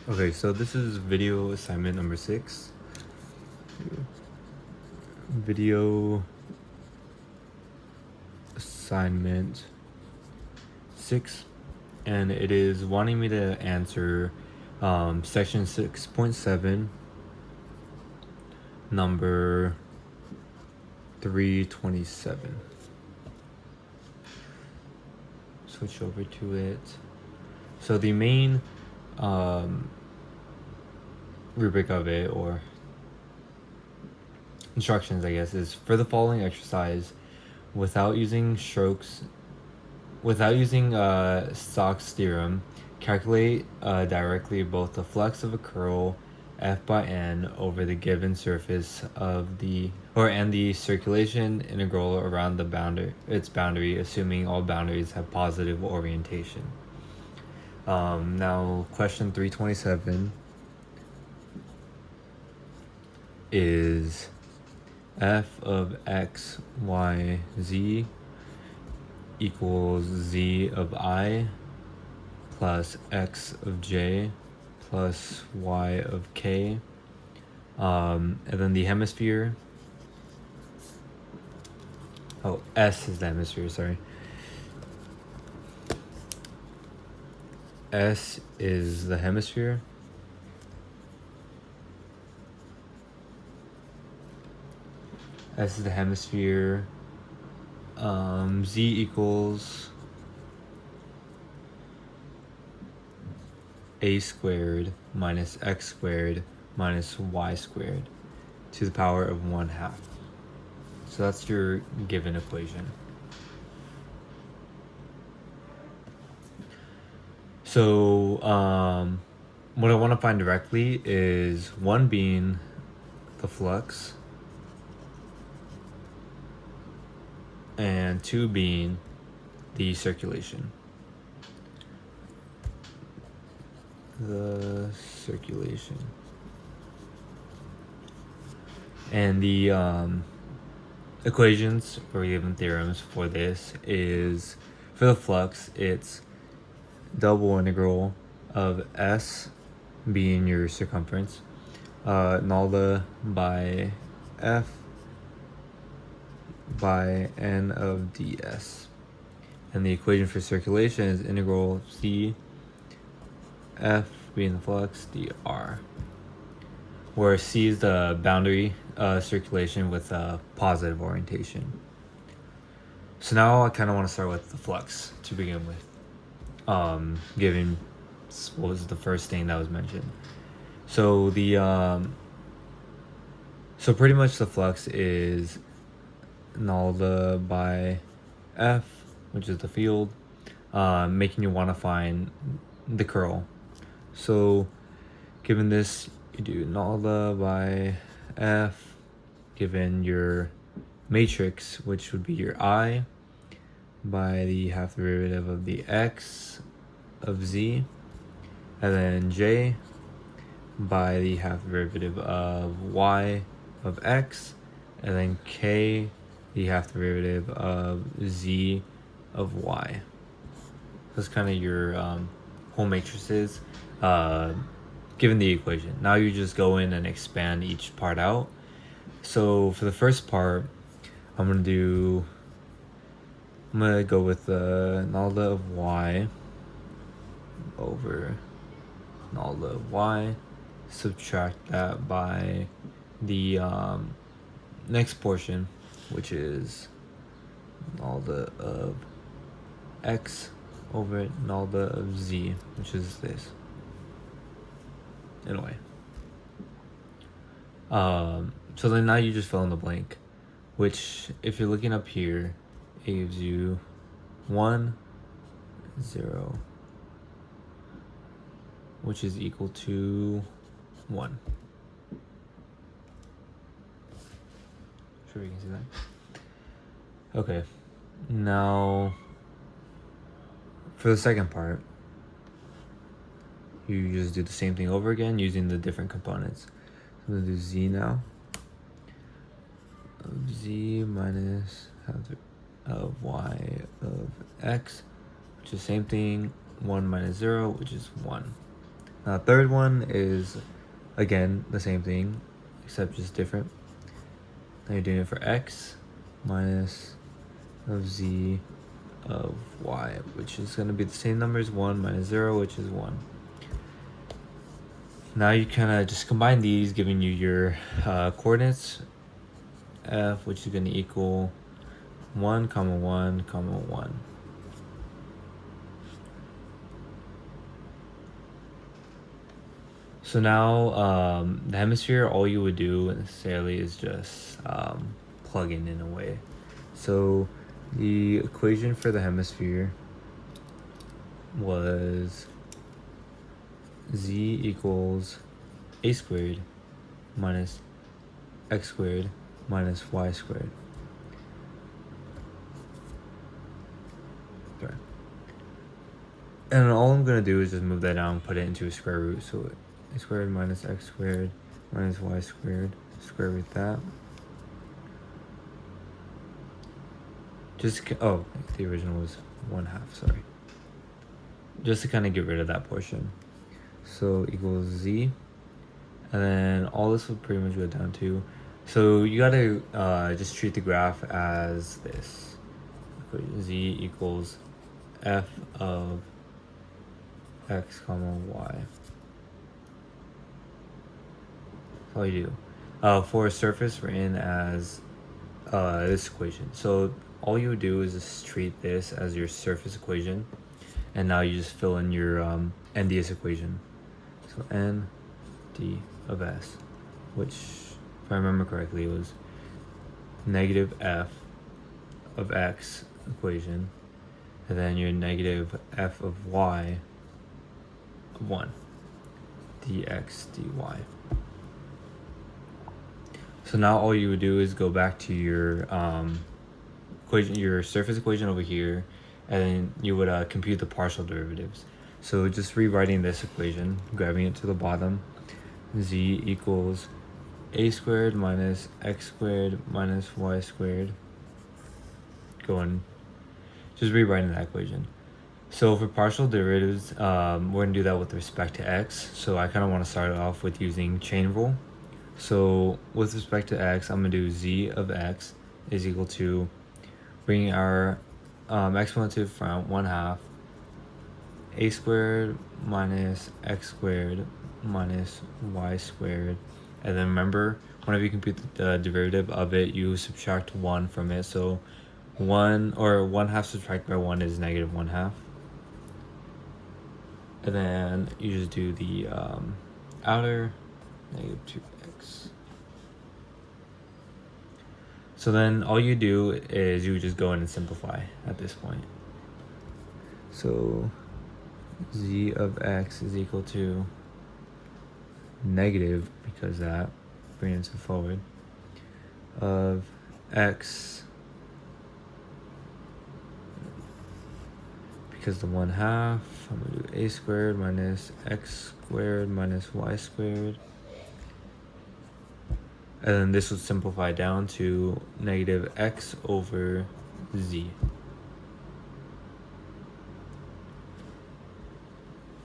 Okay, so this is video assignment number 6. Video assignment 6, and it is wanting me to answer section 6.7, number 327. Switch over to it. So the main rubric of it, or instructions, I guess, is for the following exercise, without using Stokes' theorem, calculate directly both the flux of a curl f by n over the given surface of and the circulation integral around its boundary, assuming all boundaries have positive orientation. Now, question 327 is f of x, y, z equals z of I plus x of j plus y of k. And then the hemisphere. Oh, S is the hemisphere, sorry. S is the hemisphere. S is the hemisphere. Z equals a squared minus x squared minus y squared to the power of 1/2. So that's your given equation. So what I want to find directly is 1 being the flux and 2 being the circulation. The circulation. And the equations or given theorems for this is, for the flux, it's double integral of S being your circumference, nulda by F by n of ds. And the equation for circulation is integral C F being the flux dr, where C is the boundary circulation with a positive orientation. So now I kind of want to start with the flux to begin with, given what was the first thing that was mentioned. So so pretty much the flux is nulda by F, which is the field, making you want to find the curl. So given this, you do nulda by F, given your matrix, which would be your I, by the half derivative of the x of z, and then j by the half derivative of y of x, and then k, the half derivative of z of y. That's kind of your whole matrices given the equation. Now you just go in and expand each part out. So for the first part, I'm gonna go with the nulda of y over nulda of y, subtract that by the next portion, which is nulda of x over nulda of z, which is this, in a way. So then now you just fill in the blank, which, if you're looking up here, it gives you 1, 0, which is equal to 1. Sure you can see that. Okay, now for the second part, you just do the same thing over again using the different components. I'm gonna do z now. Of z minus half of y of x, which is the same thing, 1 minus 0, which is 1. Now third one is again the same thing, except just different. Now you're doing it for x minus of z of y, which is going to be the same number as 1 minus 0, which is 1. Now you kind of just combine these, giving you your coordinates, f, which is going to equal 1, 1, 1. So now the hemisphere, all you would do necessarily is just plug in a way. So the equation for the hemisphere was z equals a squared minus x squared minus y squared. Okay. And all I'm going to do is just move that down and put it into a square root. So a squared minus x squared minus y squared, square root that. Oh, the original was 1/2, sorry. Just to kind of get rid of that portion. So equals z. And then all this will pretty much go down to. So you gotta just treat the graph as this. Z equals f of x comma y. That's all you do. For a surface written as this equation. So all you would do is just treat this as your surface equation, and now you just fill in your NDS equation. So n d of s, which, if I remember correctly, was negative f of x equation, and then your negative f of y of 1 dx dy. So now all you would do is go back to your equation, your surface equation over here, and then you would compute the partial derivatives. So just rewriting this equation, grabbing it to the bottom, z equals a squared minus x squared minus y squared. Just rewriting that equation. So for partial derivatives, we're going to do that with respect to x. So I kind of want to start off with using chain rule. So with respect to x, I'm going to do z of x is equal to bringing our exponent to the front, 1/2 a squared minus x squared minus y squared. And then remember, whenever you compute the derivative of it, you subtract 1 from it. So 1/2 subtracted by 1 is negative 1/2. And then you just do the outer, negative 2x. So then all you do is you just go in and simplify at this point. So z of x is equal to negative, because that, bring it forward, of x, because the 1/2, I'm going to do a squared minus x squared minus y squared. And then this would simplify down to negative x over z.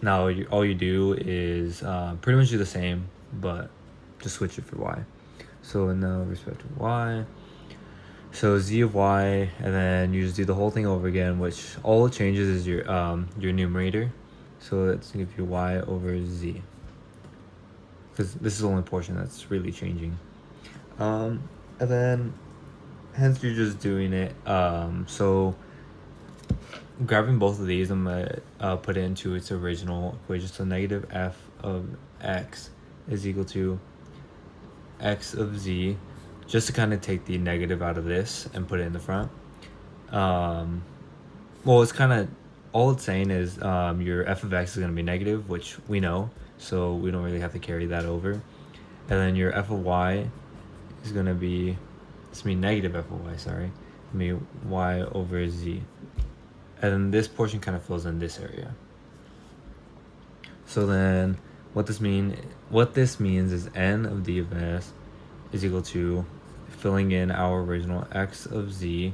Now all you do is pretty much do the same, but just switch it for y. So in respect to y, so z of y, and then you just do the whole thing over again, which all it changes is your numerator. So let's give you y over z, because this is the only portion that's really changing. And then hence you're just doing it. So grabbing both of these, I'm gonna put it into its original equation. So negative f of x is equal to x of z, just to kind of take the negative out of this and put it in the front. Well, it's kind of, all it's saying is your f of x is going to be negative, which we know, so we don't really have to carry that over. And then your f of y is going to be, negative f of y, sorry, be y over z. And then this portion kind of fills in this area. So then what this means is n of d of s is equal to filling in our original x of z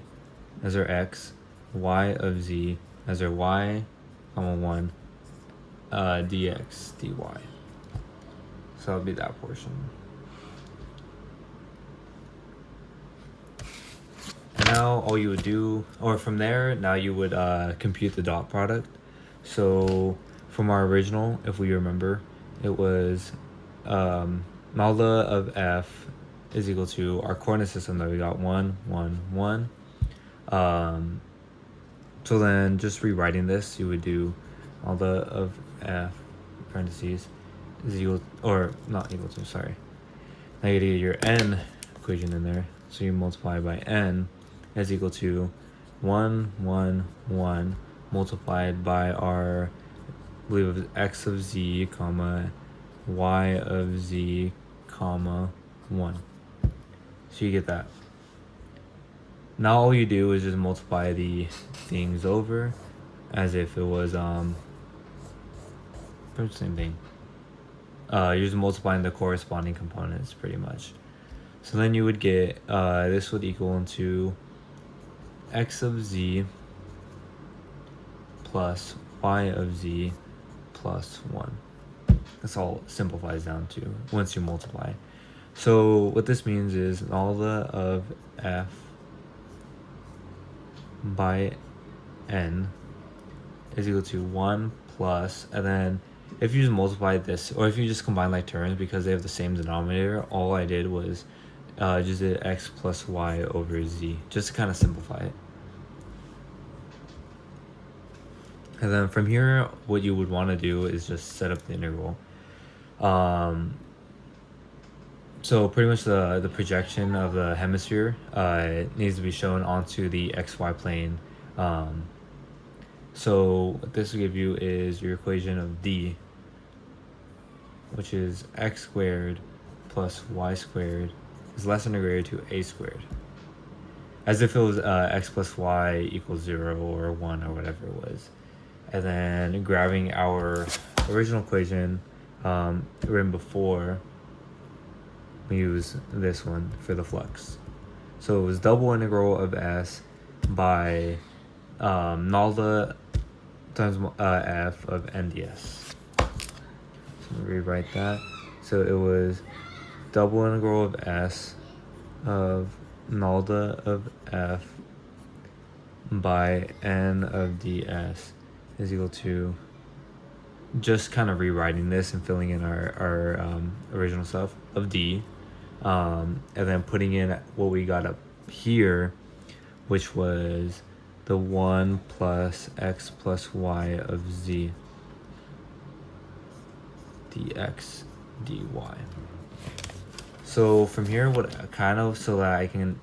as our x, y of z as our y, 1, dx dy. So that'll be that portion. And now all you would do, or from there, now you would compute the dot product. So from our original, if we remember, it was nalda of f is equal to our coordinate system that we got 1, 1, 1. So then just rewriting this, you would do nalda of f parentheses is equal, or not equal to, sorry. Now you get your n equation in there. So you multiply by n is equal to 1, 1, 1 multiplied by our, I believe it was x of z, comma, y of z, comma, 1. So you get that. Now all you do is just multiply the things over as if it was pretty much the same thing. You're just multiplying the corresponding components pretty much. So then you would get this would equal into x of z plus y of z plus 1. That's all it simplifies down to once you multiply. So what this means is nalda of f by n is equal to 1 plus, and then if you just multiply this, or if you just combine like terms because they have the same denominator, all I did was just did x plus y over z, just to kind of simplify it. And then from here, what you would want to do is just set up the integral. So pretty much the projection of the hemisphere needs to be shown onto the xy plane. So what this will give you is your equation of d, which is x squared plus y squared is less than or greater to a squared. As if it was x plus y equals 0 or 1 or whatever it was. And then grabbing our original equation written before, we use this one for the flux. So it was double integral of s by nalda times f of n ds. So rewrite that. So it was double integral of s of nalda of f by n of ds is equal to, just kind of rewriting this and filling in our original stuff of d, and then putting in what we got up here, which was the 1 plus x plus y of z dx dy. So from here, what kind of, so that I can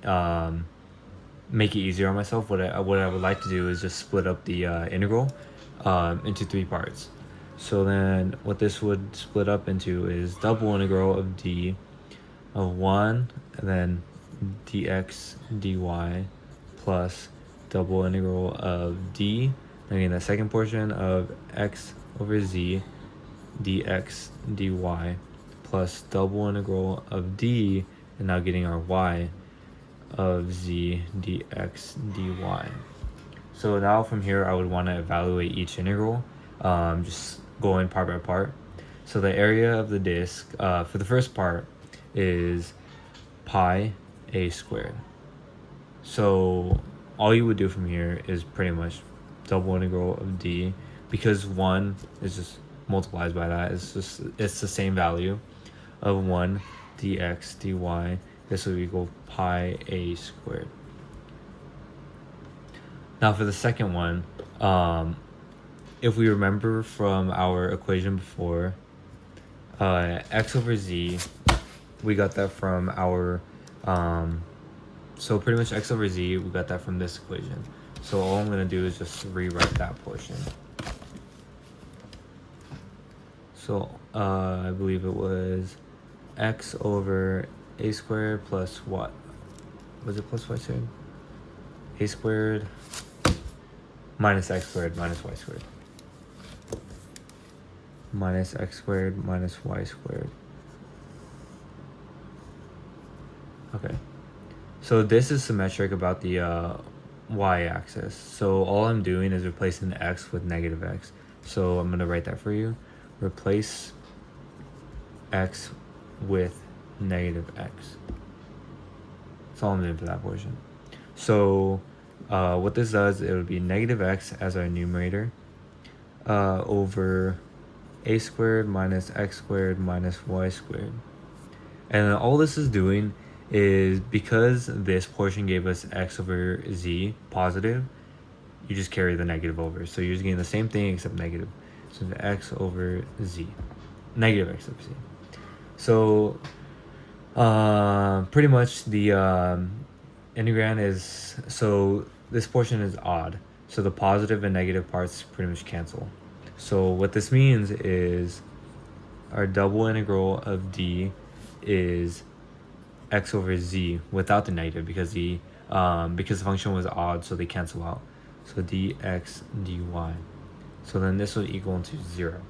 make it easier on myself, what I would like to do is just split up the integral into 3 parts. So then what this would split up into is double integral of d of 1 and then dx dy plus double integral of d, and again the second portion of x over z dx dy plus double integral of d, and now getting our y of z dx dy. So now from here I would want to evaluate each integral, just going part by part. So the area of the disk for the first part is pi a squared. So all you would do from here is pretty much double integral of d, because 1 is just multiplies by that. It's the same value of 1 dx dy. This will equal pi a squared. Now for the second one, if we remember from our equation before, x over z, we got that from our, so pretty much x over z, we got that from this equation. So all I'm going to do is just rewrite that portion. So I believe it was x over a squared plus what? Was it plus y squared? A squared minus x squared minus y squared. Minus x squared minus y squared. Okay. So this is symmetric about the y-axis. So all I'm doing is replacing the x with negative x. So I'm going to write that for you. Replace x with negative x. That's all I'm doing for that portion. So what this does, it would be negative x as our numerator over a squared minus x squared minus y squared. And all this is doing is, because this portion gave us x over z positive, you just carry the negative over. So you're just getting the same thing except negative. So the x over z, negative x over z. So pretty much the integrand is, so this portion is odd. So the positive and negative parts pretty much cancel. So what this means is our double integral of d is x over z without the negative, because the function was odd, so they cancel out. So dx dy. So then this will equal to 0.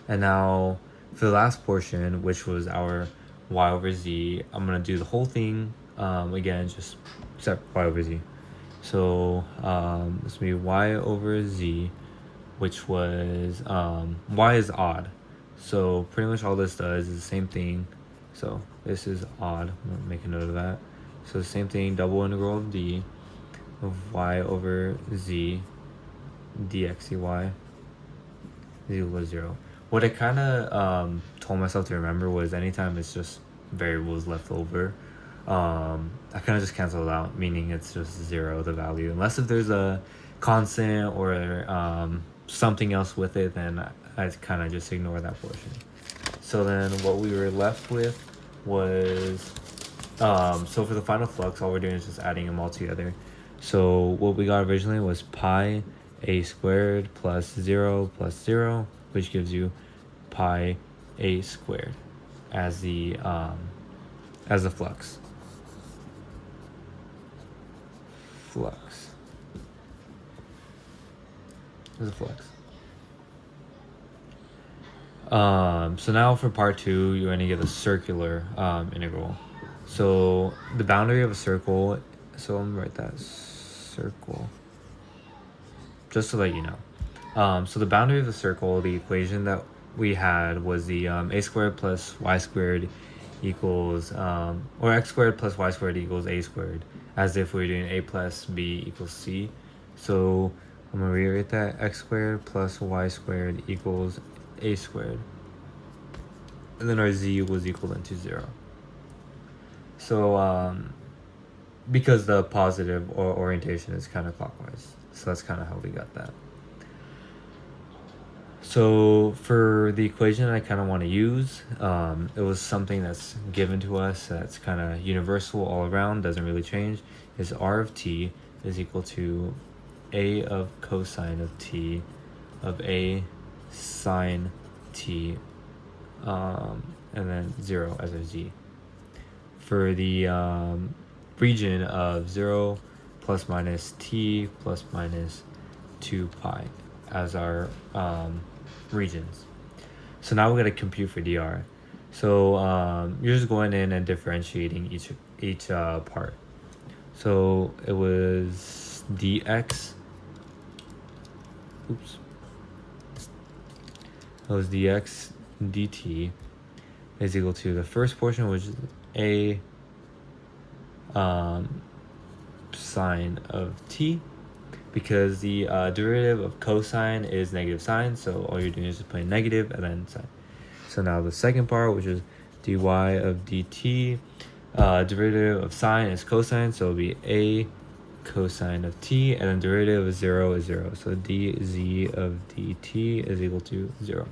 And now for the last portion, which was our y over z, I'm going to do the whole thing again, just except y over z. So this will be y over z, which was y is odd. So pretty much all this does is the same thing. So this is odd. I'm going to make a note of that. So the same thing, double integral of d of y over z dx dy is equal to 0. What I kind of told myself to remember was, anytime it's just variables left over, I kind of just cancel it out, meaning it's just 0, the value. Unless if there's a constant or something else with it, then I kind of just ignore that portion. So then what we were left with was, so for the final flux, all we're doing is just adding them all together. So what we got originally was pi a squared plus 0 plus 0, which gives you pi a squared as the flux. Flux. As a flux. So now for part 2, you're going to get a circular integral. So the boundary of a circle, so I'm going to write that circle, just to let you know. So the boundary of the circle, the equation that we had was the a squared plus y squared equals, or x squared plus y squared equals a squared, as if we were doing a plus b equals c. So I'm going to rewrite that, x squared plus y squared equals a squared. And then our z was equal to 0. So because the positive or orientation is counterclockwise, so that's kind of how we got that. So for the equation I kind of want to use, it was something that's given to us, that's kind of universal all around, doesn't really change, is r of t is equal to a of cosine of t of a sine t, and then 0 as our z. For the region of 0 plus minus t plus minus 2 pi as our regions. So now we're going to compute for dr. So you're just going in and differentiating each part. So it was dx, it was dx dt is equal to the first portion, which is a sine of t, because the derivative of cosine is negative sine, so all you're doing is just putting negative and then sine. So now the second part, which is dy of dt, derivative of sine is cosine, so it'll be a cosine of t, and then derivative of 0 is 0, so dz of dt is equal to 0.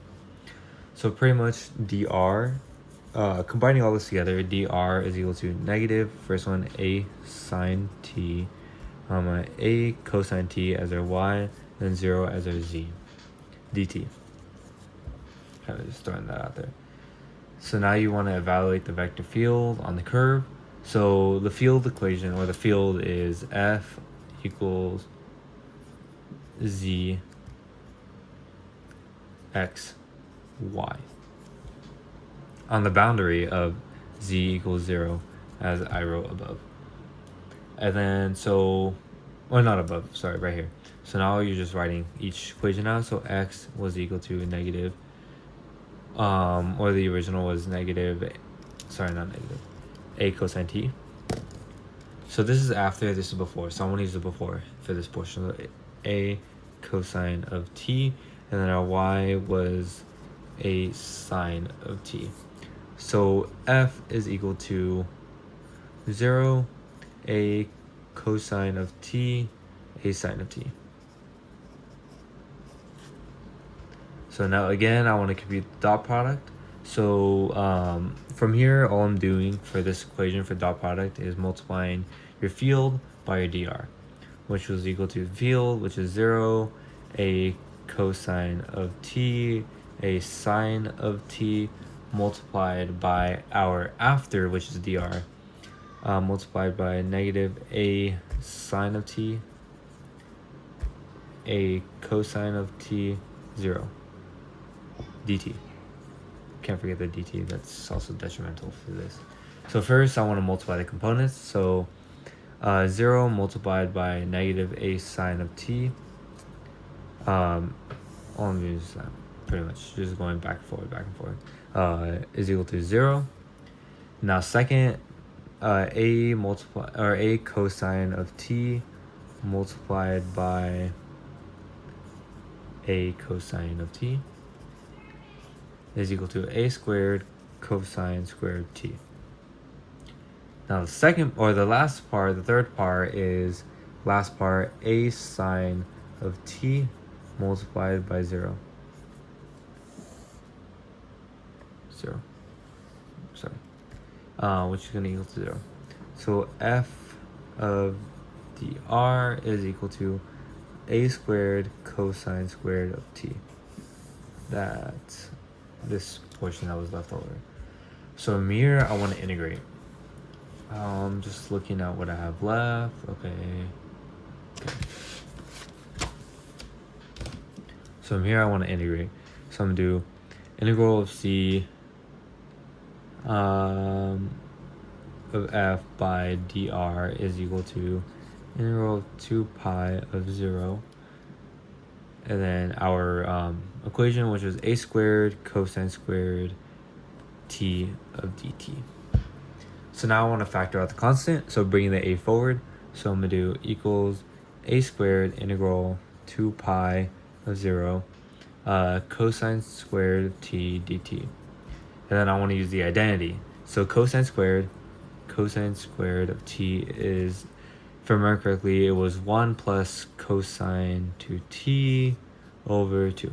So pretty much dr, combining all this together, dr is equal to negative, first one, a sine t, a cosine t as our y, then 0 as our z, dt. Kind of just throwing that out there. So now you want to evaluate the vector field on the curve. So the field equation, or the field, is f equals z x y on the boundary of z equals 0, as I wrote above. And then so, or not above, sorry, right here. So now you're just writing each equation out. So x was equal to negative, or the original was negative, sorry, not negative, a cosine t. So this is after, this is before. So I want to use the before for this portion. So a cosine of t, and then our y was a sine of t. So f is equal to 0, a cosine of t, a sine of t. So now again, I want to compute the dot product. So from here, all I'm doing for this equation for dot product is multiplying your field by your dr, which was equal to field, which is 0, a cosine of t, a sine of t, multiplied by our after, which is dr, multiplied by negative a sine of t, a cosine of t, 0, dt. Can't forget the dt, that's also detrimental for this. So first I want to multiply the components. So 0 multiplied by negative a sine of t, all I'm doing is pretty much just going back and forth, is equal to 0. Now second, a cosine of t multiplied by a cosine of t is equal to a squared cosine squared t. Now the second, or the last part, the third part is last part, a sine of t multiplied by 0. Sorry. Which is going to equal to 0. So f of dr is equal to a squared cosine squared of t. That's this portion that was left over. So from here, I want to integrate. Just looking at what I have left. Okay. So from here, I want to integrate. So I'm going to do integral of c of f by dr is equal to integral of 2 pi of 0. And then our equation, which is a squared cosine squared t of dt. So now I want to factor out the constant, so bringing the a forward. So I'm going to do equals a squared integral 2 pi of 0 cosine squared of t dt. And then I want to use the identity. So cosine squared of t is, if I remember correctly, it was 1 plus cosine 2t over 2.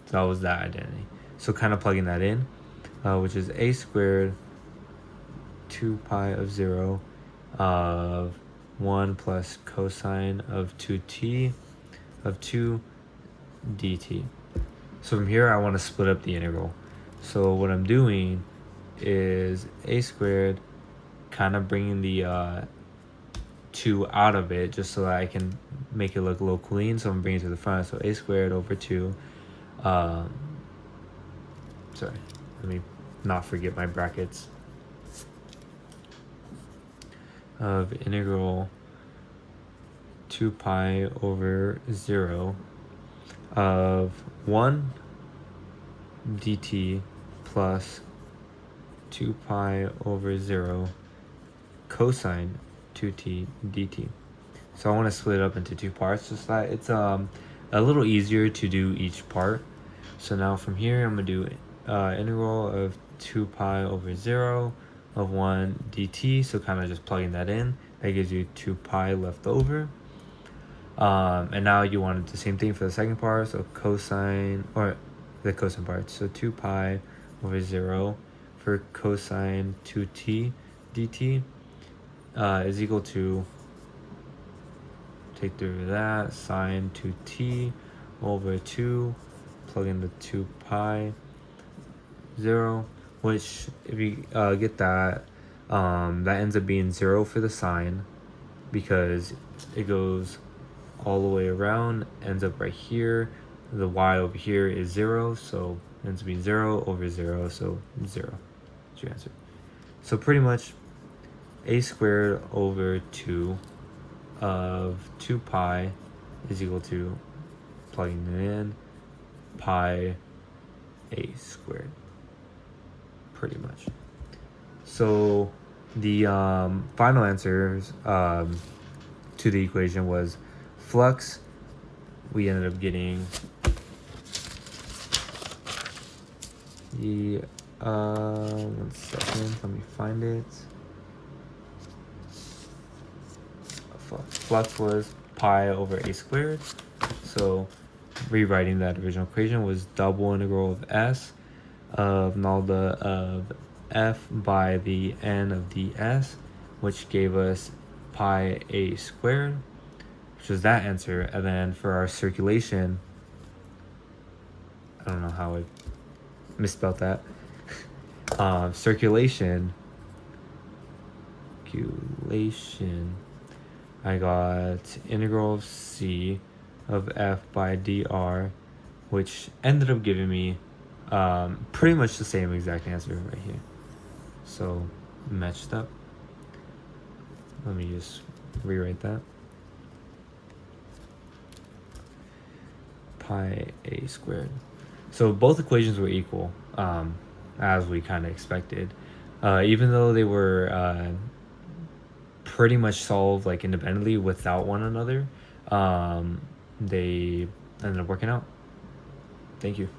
So that was that identity. So kind of plugging that in, which is a squared 2 pi of 0 of 1 plus cosine of 2t of 2 dt. So from here, I want to split up the integral. So what I'm doing is a squared, kind of bringing the 2 out of it just so that I can make it look a little clean. So I'm bringing it to the front. So a squared over 2. Sorry, let me not forget my brackets. Of integral 2 pi over 0 of 1 dt plus 2 pi over 0 cosine 2t dt. So I want to split it up into 2 parts just so that it's a little easier to do each part. So now from here I'm going to do integral of 2 pi over 0 of 1 dt, so kind of just plugging that in. That gives you 2 pi left over. And now you want the same thing for the second part, so cosine, or the cosine part, so 2 pi over 0 for cosine 2t dt is equal to, take through that, sine 2t over 2, plug in the 2 pi 0, which if you get that, that ends up being 0 for the sine because it goes all the way around, ends up right here. The y over here is 0, so it ends up being 0 over 0, so 0. That's your answer. So pretty much a squared over 2 of 2 pi is equal to, plugging it in, pi a squared, pretty much. So the final answers to the equation was flux. We ended up getting the 1 second, let me find it. Flux was pi over a squared. So rewriting that original equation was double integral of s of nalda of f by the n of ds, which gave us pi a squared, which was that answer. And then for our circulation, I don't know how I misspelled that. Circulation, I got integral of c of f by dr, which ended up giving me pretty much the same exact answer right here. So matched up. Let me just rewrite that. Pi a squared. So both equations were equal, as we kind of expected. Even though they were pretty much solved like independently without one another, they ended up working out. Thank you.